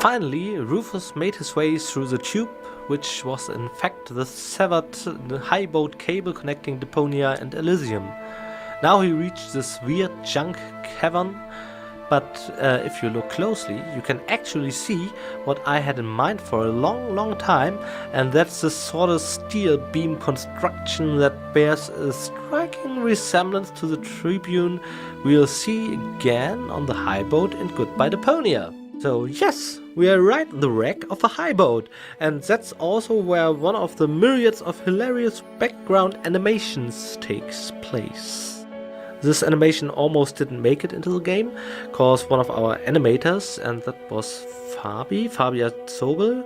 Finally, Rufus made his way through the tube, which was in fact the severed highboat cable connecting Deponia and Elysium. Now he reached this weird junk cavern, but if you look closely, you can actually see what I had in mind for a long time, and that's this sort of steel beam construction that bears a striking resemblance to the tribune we'll see again on the highboat in Goodbye Deponia. So yes, we are right in the wreck of a highboat, and that's also where one of the myriads of hilarious background animations takes place. This animation almost didn't make it into the game, cause one of our animators, and that was Fabia Zobel,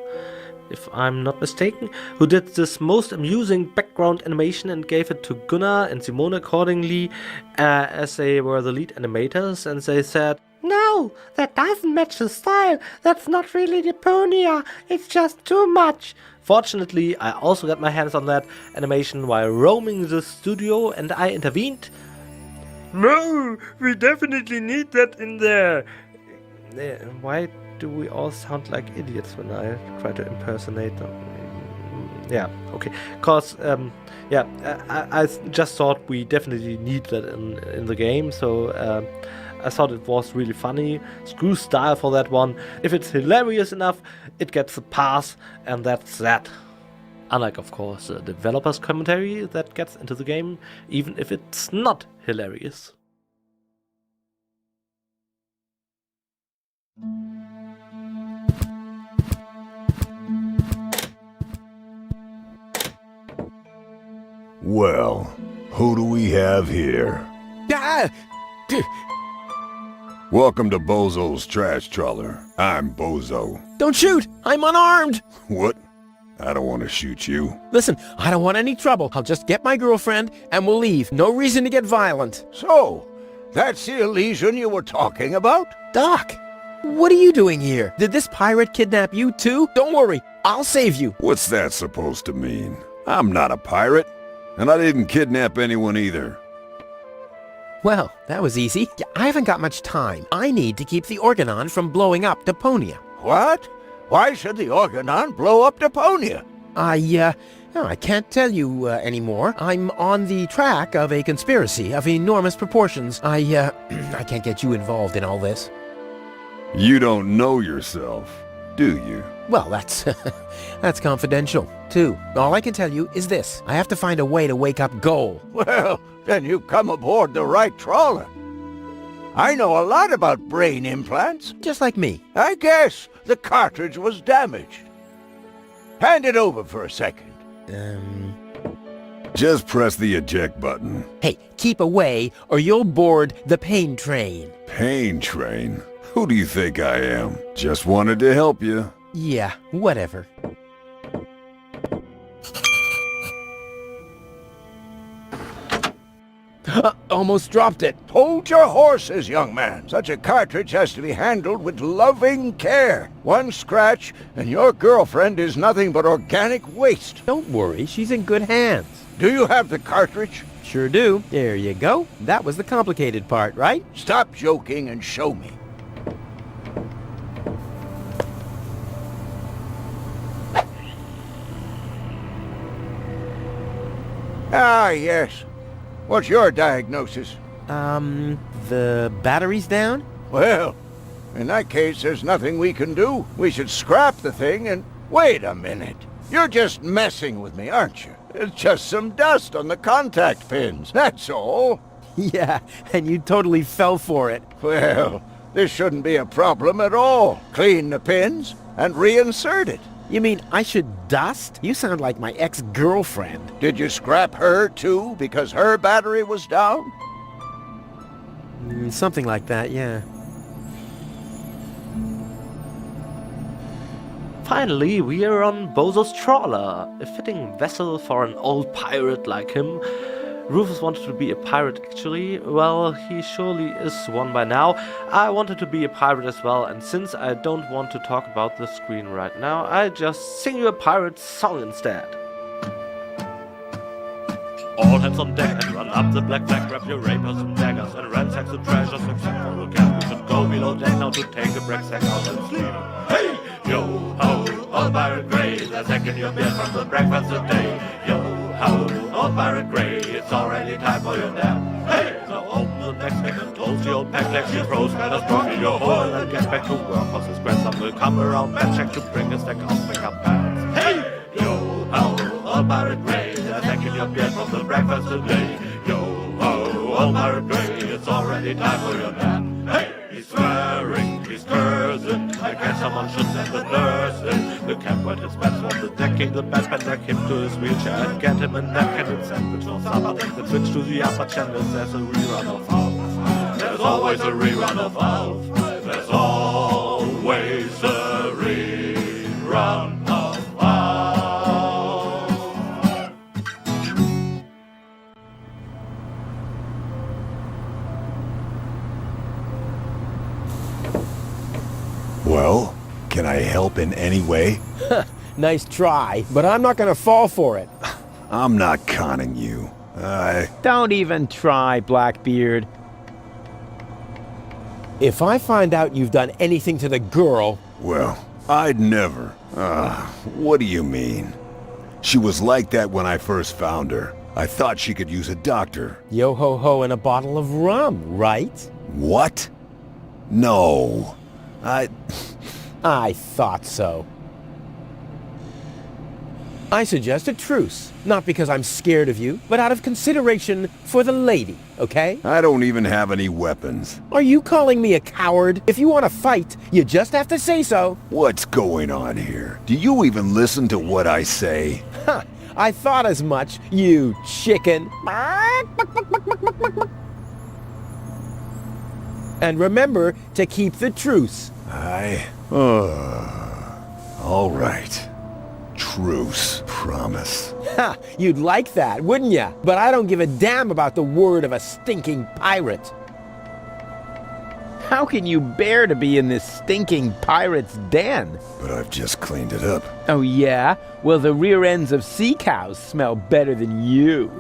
if I'm not mistaken, who did this most amusing background animation and gave it to Gunnar and Simone accordingly, as they were the lead animators, and they said, "No, that doesn't match the style, that's not really Deponia, it's just too much." Fortunately, I also got my hands on that animation while roaming the studio, and I intervened. "No, we definitely need that in there." Why do we all sound like idiots when I try to impersonate them? Yeah, okay. Cause, I just thought we definitely need that in the game, so I thought it was really funny. Screw style for that one. If it's hilarious enough, it gets a pass, and that's that. Unlike, of course, the developer's commentary that gets into the game, even if it's not hilarious. Well, who do we have here? Welcome to Bozo's Trash Trawler. I'm Bozo. Don't shoot! I'm unarmed! What? I don't want to shoot you. Listen, I don't want any trouble. I'll just get my girlfriend and we'll leave. No reason to get violent. So, that's the Elysian you were talking about? Doc, what are you doing here? Did this pirate kidnap you too? Don't worry, I'll save you. What's that supposed to mean? I'm not a pirate, and I didn't kidnap anyone either. Well, that was easy. I haven't got much time. I need to keep the Organon from blowing up Deponia. What? Why should the Organon blow up Deponia? I can't tell you anymore. I'm on the track of a conspiracy of enormous proportions. I can't get you involved in all this. You don't know yourself, do you? Well, that's that's confidential, too. All I can tell you is this. I have to find a way to wake up Goal. Well, then you've come aboard the right trawler. I know a lot about brain implants. Just like me. I guess the cartridge was damaged. Hand it over for a second. Just press the eject button. Hey, keep away or you'll board the pain train. Pain train? Who do you think I am? Just wanted to help you. Yeah, whatever. Almost dropped it. Hold your horses, young man. Such a cartridge has to be handled with loving care. One scratch, and your girlfriend is nothing but organic waste. Don't worry, she's in good hands. Do you have the cartridge? Sure do. There you go. That was the complicated part, right? Stop joking and show me. Ah, yes. What's your diagnosis? The battery's down? Well, in that case, there's nothing we can do. We should scrap the thing and... Wait a minute. You're just messing with me, aren't you? It's just some dust on the contact pins, that's all. Yeah, and you totally fell for it. Well, this shouldn't be a problem at all. Clean the pins and reinsert it. You mean I should dust? You sound like my ex-girlfriend. Did you scrap her, too, because her battery was down? Something like that, yeah. Finally, we are on Bozo's trawler, a fitting vessel for an old pirate like him. Rufus wanted to be a pirate actually. Well, he surely is one by now. I wanted to be a pirate as well, and since I don't want to talk about the screen right now, I just sing you a pirate song instead. All hands on deck and run up the black flag, grab your rapers and daggers and ransack the treasures except for the cat. We should go below deck now to take a break, sack out and sleep. Hey! Yo-ho, old Pirate Grey, they're taking your beer from the breakfast today. Yo-ho, old Pirate Grey, it's already time for your nap. Hey, so open the next pack and toast your old pack like she throws kind of strong in your hole and get back to work, cause his grandson will come around and check to bring a stack of makeup pants. Hey, yo-ho, old Pirate Grey, they're taking your beer from the breakfast today. Yo-ho, old Pirate Grey, it's already time for your nap. Hey, he's swearing, he's cursing, I guess someone should send the nurse in. The cat wet his pants from the decking, the bad back him to his wheelchair and get him a napkin and sandwich for supper. Then switch to the upper channel, there's a rerun of Alf. There's always a rerun of Alf. There's always a rerun of Alf. Well, can I help in any way? Nice try, but I'm not gonna fall for it. I'm not conning you. Don't even try, Blackbeard. If I find out you've done anything to the girl... Well, I'd never. What do you mean? She was like that when I first found her. I thought she could use a doctor. Yo-ho-ho and a bottle of rum, right? What? No. I thought so. I suggest a truce. Not because I'm scared of you, but out of consideration for the lady, okay? I don't even have any weapons. Are you calling me a coward? If you want to fight, you just have to say so. What's going on here? Do you even listen to what I say? Ha! I thought as much, you chicken. And remember to keep the truce. All right. Truce. Promise. Ha! You'd like that, wouldn't ya? But I don't give a damn about the word of a stinking pirate. How can you bear to be in this stinking pirate's den? But I've just cleaned it up. Oh yeah? Well, the rear ends of sea cows smell better than you.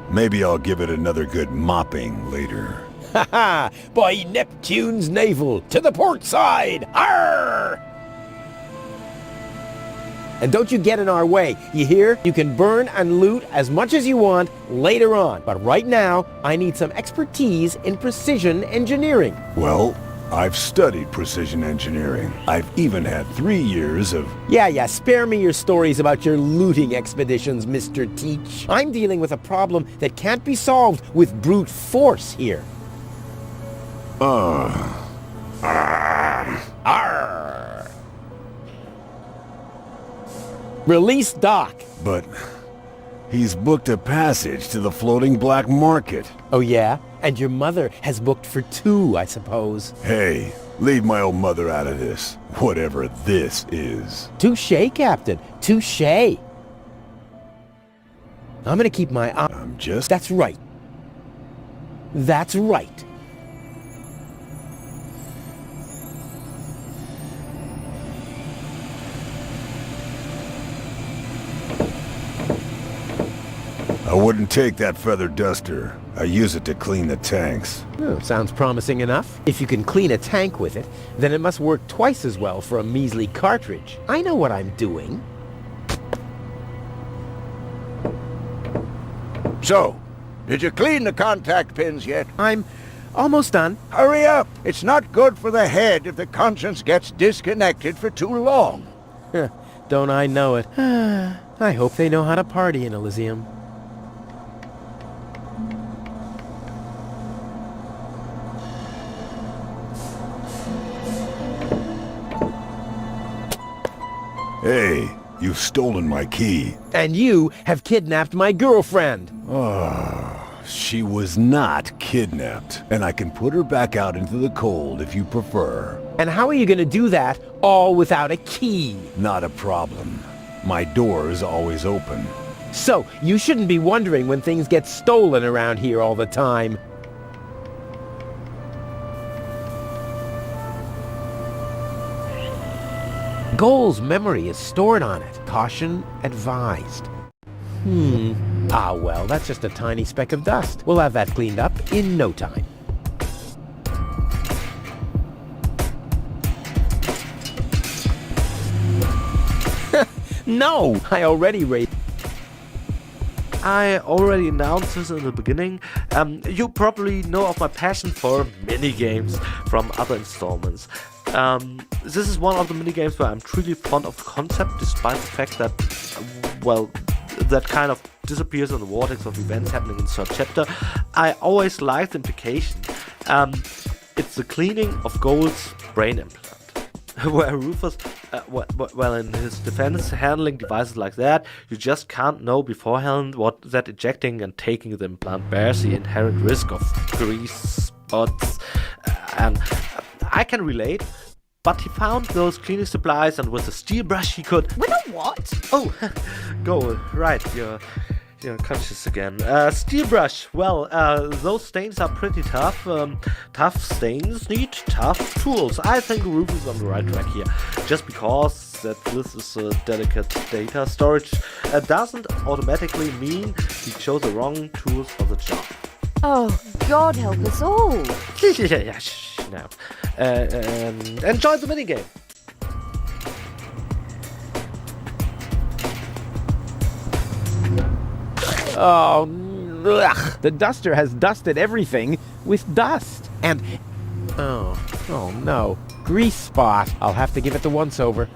Maybe I'll give it another good mopping later. Ha ha! By Neptune's navel, to the port side! Arr! And don't you get in our way, you hear? You can burn and loot as much as you want later on. But right now, I need some expertise in precision engineering. Well, I've studied precision engineering. I've even had 3 years of... Yeah, spare me your stories about your looting expeditions, Mr. Teach. I'm dealing with a problem that can't be solved with brute force here. Arr! Release Doc. But he's booked a passage to the floating black market. Oh yeah? And your mother has booked for 2, I suppose. Hey, leave my old mother out of this. Whatever this is. Touché, Captain. Touché. I'm gonna keep my eye... I'm just... That's right. That's right. I wouldn't take that feather duster. I use it to clean the tanks. Oh, sounds promising enough. If you can clean a tank with it, then it must work twice as well for a measly cartridge. I know what I'm doing. So, did you clean the contact pins yet? I'm almost done. Hurry up! It's not good for the head if the conscience gets disconnected for too long. Don't I know it? I hope they know how to party in Elysium. Hey, you've stolen my key. And you have kidnapped my girlfriend. She was not kidnapped, and I can put her back out into the cold if you prefer. And how are you going to do that all without a key? Not a problem. My door's always open. So, you shouldn't be wondering when things get stolen around here all the time. Goal's memory is stored on it. Caution advised. Ah well, that's just a tiny speck of dust. We'll have that cleaned up in no time. No, I already raised... I already announced this in the beginning. You probably know of my passion for minigames from other installments. This is one of the minigames where I'm truly fond of the concept, despite the fact that, well, that kind of disappears in the vortex of events happening in the third chapter. I always liked the implication. It's the cleaning of Gold's brain implant. Where Rufus, well, in his defense, handling devices like that, you just can't know beforehand what that ejecting and taking the implant bears, the inherent risk of grease spots, and I can relate. But he found those cleaning supplies, and with a steel brush he could... With a what? Oh, go, right, you're conscious again. Steel brush, well, those stains are pretty tough. Tough stains need tough tools. I think Rufus is on the right track here. Just because that this is a delicate data storage doesn't automatically mean he chose the wrong tools for the job. Oh, God help us all. Yeah, shh, now. Enjoy the minigame. Oh, ugh. The duster has dusted everything with dust. And... Oh no. Grease spot. I'll have to give it the once-over.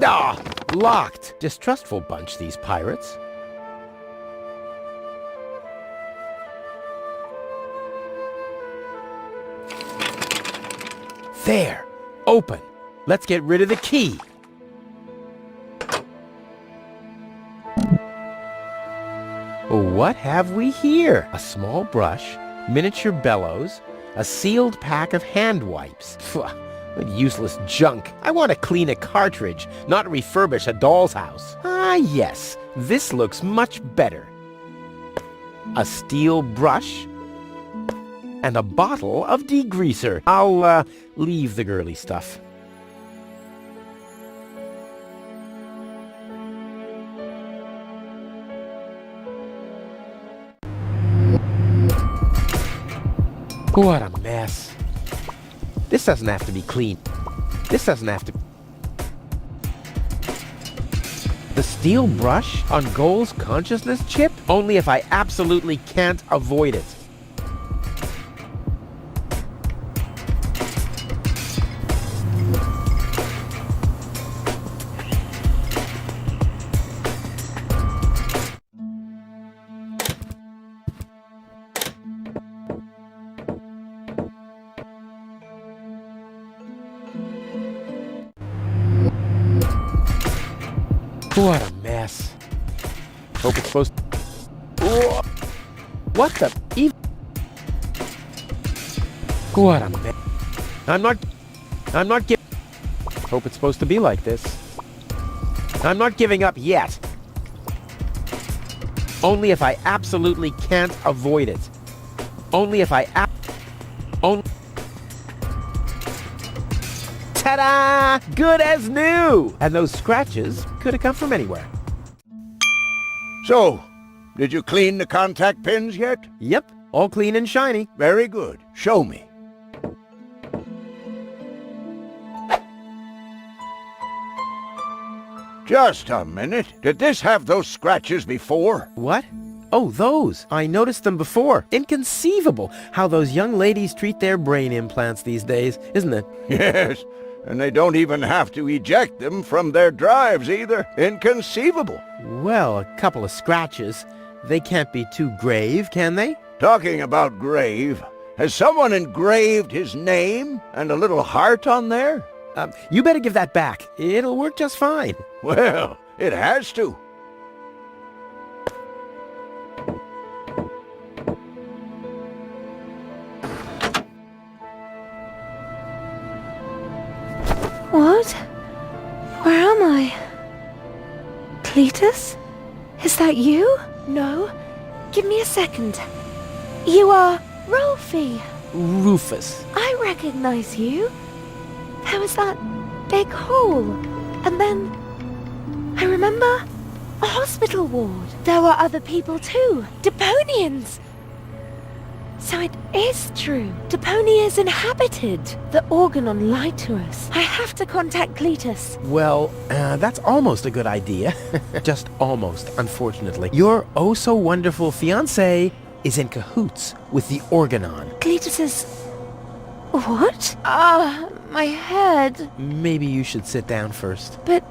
Ah, locked. Distrustful bunch, these pirates. There. Open. Let's get rid of the key. What have we here? A small brush, miniature bellows, a sealed pack of hand wipes. Phew. What useless junk. I want to clean a cartridge, not refurbish a doll's house. Ah, yes. This looks much better. A steel brush and a bottle of degreaser. I'll, leave the girly stuff. What a mess. This doesn't have to be clean. This doesn't have to... The steel brush on Goal's consciousness chip? Only if I absolutely can't avoid it. What a mess. Hope it's supposed to... Oh, what the... What a mess. I'm not giving... Hope it's supposed to be like this. I'm not giving up yet. Only if I absolutely can't avoid it. Only if I... Only... Ta-da! Good as new! And those scratches could have come from anywhere. So, did you clean the contact pins yet? Yep, all clean and shiny. Very good. Show me. Just a minute. Did this have those scratches before? What? Oh, those. I noticed them before. Inconceivable how those young ladies treat their brain implants these days, isn't it? Yes. And they don't even have to eject them from their drives either. Inconceivable. Well, a couple of scratches. They can't be too grave, can they? Talking about grave, has someone engraved his name and a little heart on there? You better give that back. It'll work just fine. Well, it has to. What? Where am I? Cletus? Is that you? No. Give me a second. You are Rolfie. Rufus. I recognize you. There was that big hole. And then I remember a hospital ward. There were other people too. Deponians. So it is true. Deponia is inhabited. The Organon lied to us. I have to contact Cletus. Well, that's almost a good idea. Just almost, unfortunately. Your oh-so-wonderful fiancé is in cahoots with the Organon. Cletus is... What? My head. Maybe you should sit down first. But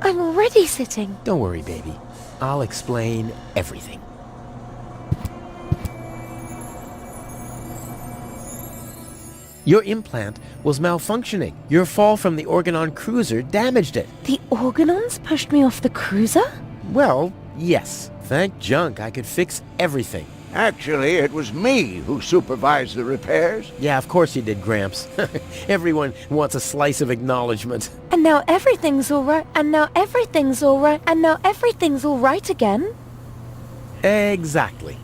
I'm already sitting. Don't worry, baby. I'll explain everything. Your implant was malfunctioning. Your fall from the Organon cruiser damaged it. The Organons pushed me off the cruiser? Well, yes. Thank junk I could fix everything. Actually, it was me who supervised the repairs. Yeah, of course you did, Gramps. Everyone wants a slice of acknowledgement. And now everything's alright, and now everything's alright, and now everything's alright again? Exactly.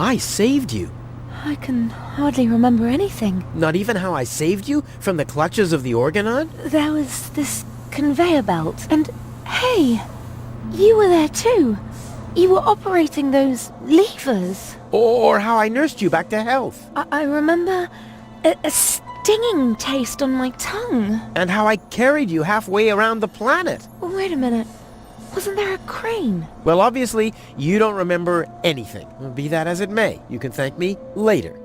I saved you. I can hardly remember anything. Not even how I saved you from the clutches of the Organon? There was this conveyor belt, and hey, you were there too. You were operating those levers. Or how I nursed you back to health. I remember a stinging taste on my tongue. And how I carried you halfway around the planet. Wait a minute. Wasn't there a crane? Well, obviously, you don't remember anything. Be that as it may, you can thank me later.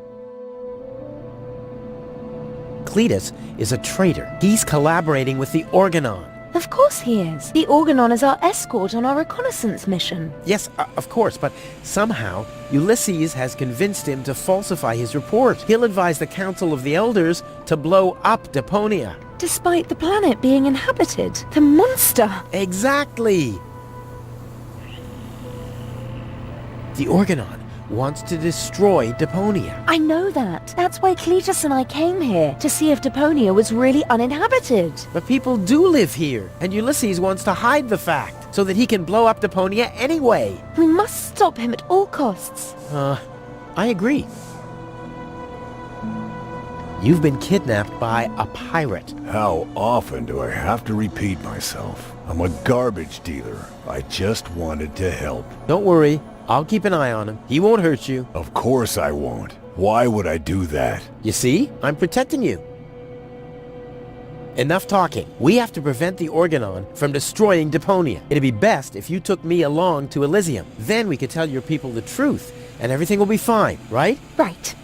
Cletus is a traitor. He's collaborating with the Organon. Of course he is. The Organon is our escort on our reconnaissance mission. Yes, of course, but somehow Ulysses has convinced him to falsify his report. He'll advise the Council of the Elders to blow up Deponia. Despite the planet being inhabited. The monster! Exactly! The Organon wants to destroy Deponia. I know that. That's why Cletus and I came here, to see if Deponia was really uninhabited. But people do live here, and Ulysses wants to hide the fact, so that he can blow up Deponia anyway. We must stop him at all costs. I agree. You've been kidnapped by a pirate. How often do I have to repeat myself? I'm a garbage dealer. I just wanted to help. Don't worry, I'll keep an eye on him. He won't hurt you. Of course I won't. Why would I do that? You see? I'm protecting you. Enough talking. We have to prevent the Organon from destroying Deponia. It'd be best if you took me along to Elysium. Then we could tell your people the truth, and everything will be fine, right? Right.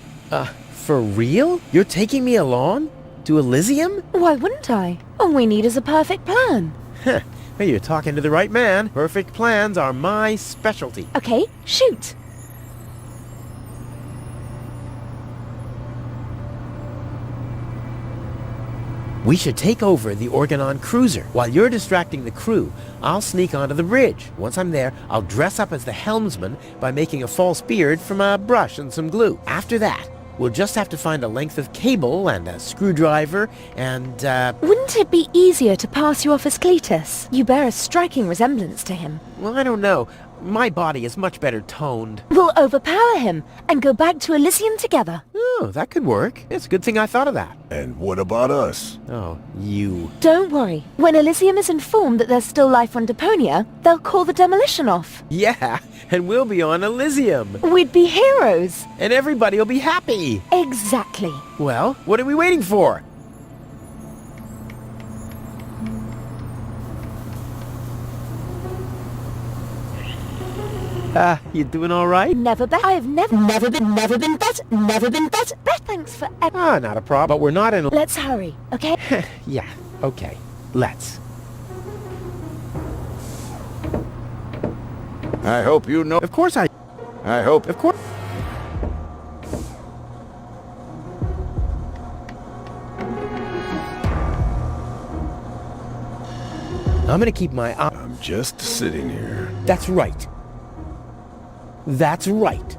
For real? You're taking me along? To Elysium? Why wouldn't I? All we need is a perfect plan. Heh. Well, you're talking to the right man. Perfect plans are my specialty. Okay, shoot. We should take over the Organon cruiser. While you're distracting the crew, I'll sneak onto the bridge. Once I'm there, I'll dress up as the helmsman by making a false beard from a brush and some glue. After that, we'll just have to find a length of cable and a screwdriver and, Wouldn't it be easier to pass you off as Cletus? You bear a striking resemblance to him. well, I don't know. My body is much better toned. We'll overpower him and go back to Elysium together. Oh, that could work. It's a good thing I thought of that. And what about us? Oh, you. Don't worry. When Elysium is informed that there's still life on Deponia, they'll call the demolition off. Yeah, and we'll be on Elysium. We'd be heroes. And everybody will be happy. Exactly. Well, what are we waiting for? You doing all right? Never better. I've never been better. Never been better. Thanks for Ah, not a problem. But we're not in... Let's hurry, okay? Yeah, okay. Let's. I hope you know... Of course I... I hope... Of course... I'm gonna keep my eye... I'm just sitting here. That's right. That's right.